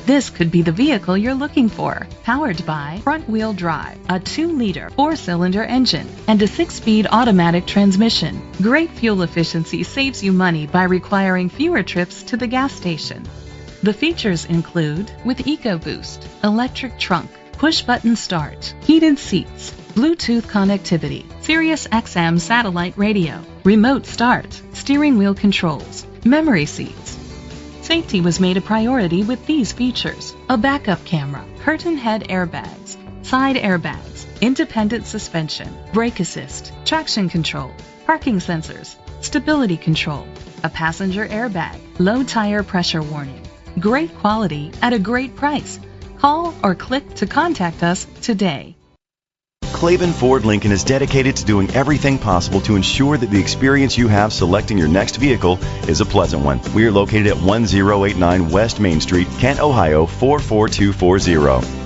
This could be the vehicle you're looking for. Powered by front-wheel drive, a 2-liter 4-cylinder engine, and a 6-speed automatic transmission. Great fuel efficiency saves you money by requiring fewer trips to the gas station. The features include with EcoBoost, electric trunk, push-button start, heated seats, Bluetooth connectivity, Sirius XM satellite radio, remote start, steering wheel controls, memory seats. Safety was made a priority with these features: a backup camera, curtain head airbags, side airbags, independent suspension, brake assist, traction control, parking sensors, stability control, a passenger airbag, low tire pressure warning. Great quality at a great price. Call or click to contact us today. Klaben Ford Lincoln is dedicated to doing everything possible to ensure that the experience you have selecting your next vehicle is a pleasant one. We are located at 1089 West Main Street, Kent, Ohio 44240.